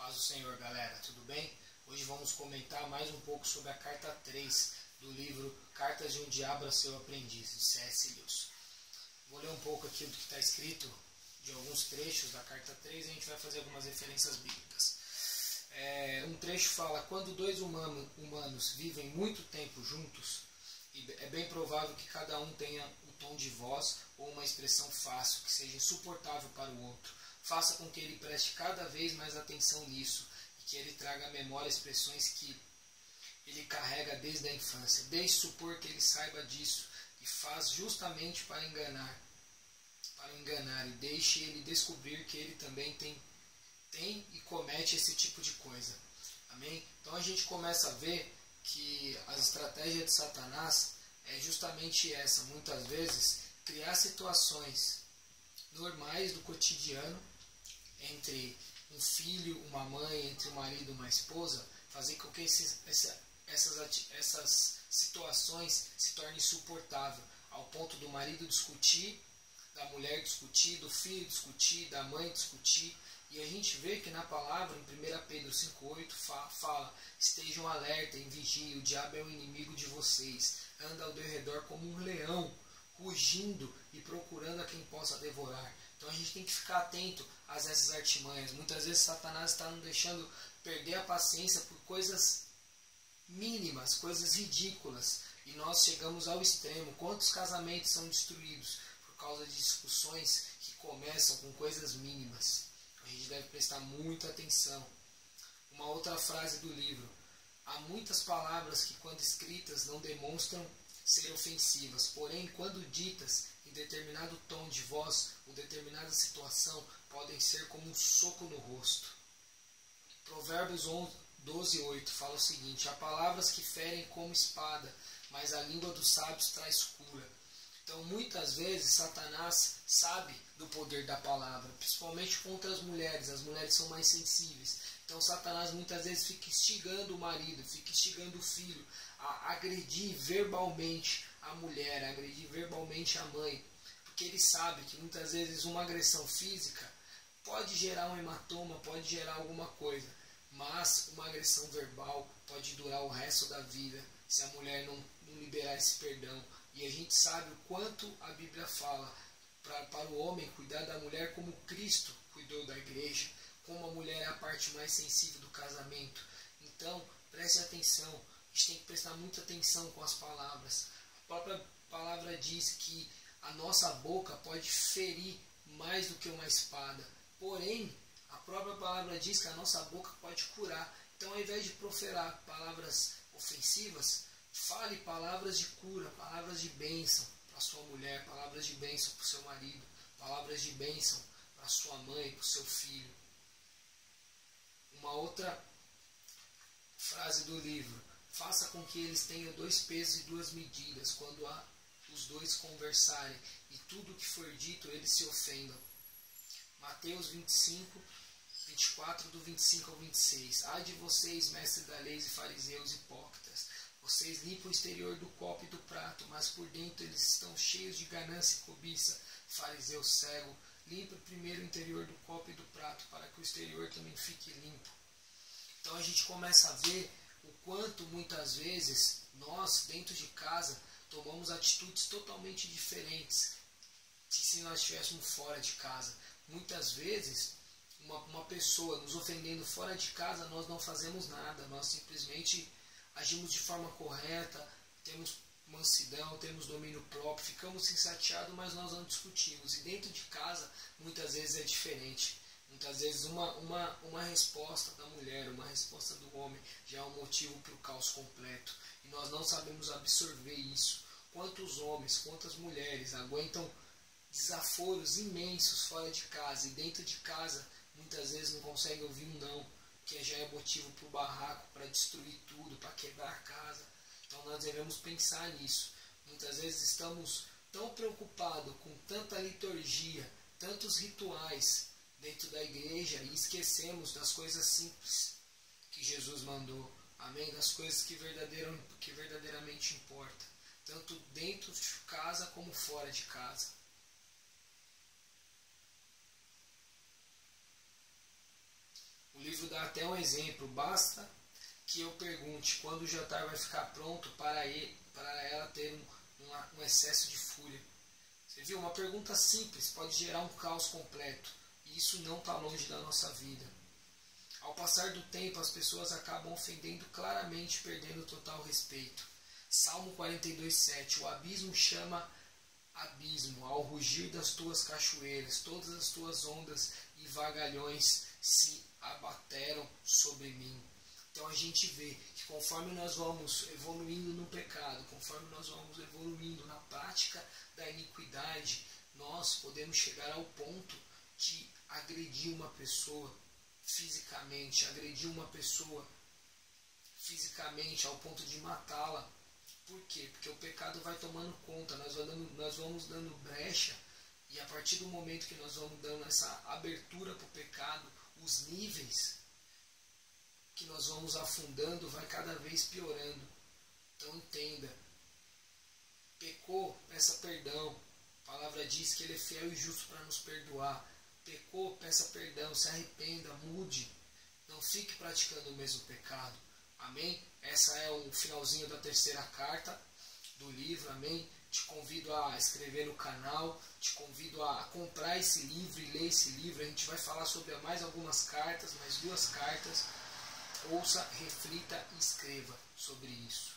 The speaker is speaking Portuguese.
Paz do Senhor, galera, tudo bem? Hoje vamos comentar mais um pouco sobre a carta 3 do livro Cartas de um Diabo a Seu Aprendiz, de C.S. Lewis. Vou ler um pouco aqui do que está escrito, de alguns trechos da carta 3, e a gente vai fazer algumas referências bíblicas. Um trecho fala: quando dois humanos vivem muito tempo juntos, é bem provável que cada um tenha um tom de voz ou uma expressão fácil que seja insuportável para o outro. Faça com que ele preste cada vez mais atenção nisso e que ele traga à memória expressões que ele carrega desde a infância. Deixe supor que ele saiba disso e faz justamente para enganar e deixe ele descobrir que ele também tem e comete esse tipo de coisa. Amém? Então a gente começa a ver que a estratégia de Satanás é justamente essa, muitas vezes criar situações normais do cotidiano entre um filho, uma mãe, entre um marido e uma esposa, fazer com que essas situações se tornem insuportáveis, ao ponto do marido discutir, da mulher discutir, do filho discutir, da mãe discutir. E a gente vê que na palavra, em 1 Pedro 5,8, fala: estejam alerta, em vigia, o diabo é o inimigo de vocês, anda ao redor como um leão, rugindo e procurando a quem possa devorar. Então a gente tem que ficar atento a essas artimanhas. Muitas vezes Satanás está nos deixando perder a paciência por coisas mínimas, coisas ridículas, e nós chegamos ao extremo. Quantos casamentos são destruídos por causa de discussões que começam com coisas mínimas? A gente deve prestar muita atenção. Uma outra frase do livro: há muitas palavras que, quando escritas, não demonstram ser ofensivas, porém, quando ditas em determinado tom de voz ou determinada situação, podem ser como um soco no rosto. Provérbios 12:8 fala o seguinte: há palavras que ferem como espada, mas a língua dos sábios traz cura. Então, muitas vezes, Satanás sabe do poder da palavra, principalmente contra as mulheres. As mulheres são mais sensíveis. Então, Satanás muitas vezes fica instigando o marido, fica instigando o filho a agredir verbalmente a mulher, a agredir verbalmente a mãe. Porque ele sabe que muitas vezes uma agressão física pode gerar um hematoma, pode gerar alguma coisa. Mas uma agressão verbal pode durar o resto da vida, se a mulher não liberar esse perdão. E a gente sabe o quanto a Bíblia fala para o homem cuidar da mulher como Cristo cuidou da igreja, como a mulher é a parte mais sensível do casamento. Então, preste atenção, a gente tem que prestar muita atenção com as palavras. A própria palavra diz que a nossa boca pode ferir mais do que uma espada. Porém, a própria palavra diz que a nossa boca pode curar. Então, ao invés de proferar palavras ofensivas, fale palavras de cura, palavras de bênção para sua mulher, palavras de bênção para o seu marido, palavras de bênção para sua mãe, para o seu filho. Uma outra frase do livro: faça com que eles tenham 2 pesos e 2 medidas quando os dois conversarem, e tudo que for dito eles se ofendam. Mateus 24, do 25 ao 26. Ai de vocês, mestres da lei e fariseus hipócritas, vocês limpam o exterior do copo e do prato, mas por dentro eles estão cheios de ganância e cobiça. Fariseu cego, limpa primeiro o interior do copo e do prato, para que o exterior também fique limpo. Então a gente começa a ver o quanto muitas vezes nós, dentro de casa, tomamos atitudes totalmente diferentes se nós estivéssemos fora de casa. Muitas vezes, uma pessoa nos ofendendo fora de casa, nós não fazemos nada, nós simplesmente agimos de forma correta, temos mansidão, temos domínio próprio, ficamos chateados, mas nós não discutimos. E dentro de casa, muitas vezes é diferente. Muitas vezes uma resposta da mulher, uma resposta do homem, já é um motivo para o caos completo. E nós não sabemos absorver isso. Quantos homens, quantas mulheres aguentam desaforos imensos fora de casa, e dentro de casa, muitas vezes não conseguem ouvir um não, que já é motivo para o barraco, para destruir tudo, para quebrar a casa. Então nós devemos pensar nisso. Muitas vezes estamos tão preocupados com tanta liturgia, tantos rituais dentro da igreja, e esquecemos das coisas simples que Jesus mandou. Amém? Das coisas que verdadeiramente importam, tanto dentro de casa como fora de casa. O livro livro dá até um exemplo. Basta que eu pergunte quando o jantar vai ficar pronto para ela ter um excesso de fúria. Você viu? Uma pergunta simples pode gerar um caos completo. E isso não está longe da nossa vida. Ao passar do tempo, as pessoas acabam ofendendo claramente, perdendo total respeito. Salmo 42:7. O abismo chama abismo, ao rugir das tuas cachoeiras, todas as tuas ondas e vagalhões se abateram sobre mim. Então a gente vê que conforme nós vamos evoluindo no pecado, conforme nós vamos evoluindo na prática da iniquidade, nós podemos chegar ao ponto de agredir uma pessoa fisicamente, ao ponto de matá-la. Por quê? Porque o pecado vai tomando conta, nós vamos dando brecha, e a partir do momento que nós vamos dando essa abertura para o pecado, os níveis que nós vamos afundando vai cada vez piorando. Então entenda, pecou, peça perdão. A palavra diz que Ele é fiel e justo para nos perdoar. Pecou, peça perdão, se arrependa, mude. Não fique praticando o mesmo pecado. Amém? Essa é o finalzinho da terceira carta do livro. Amém? Te convido a inscrever no canal. Te convido a comprar esse livro e ler esse livro. A gente vai falar sobre mais algumas cartas, mais 2 cartas. Ouça, reflita e escreva sobre isso.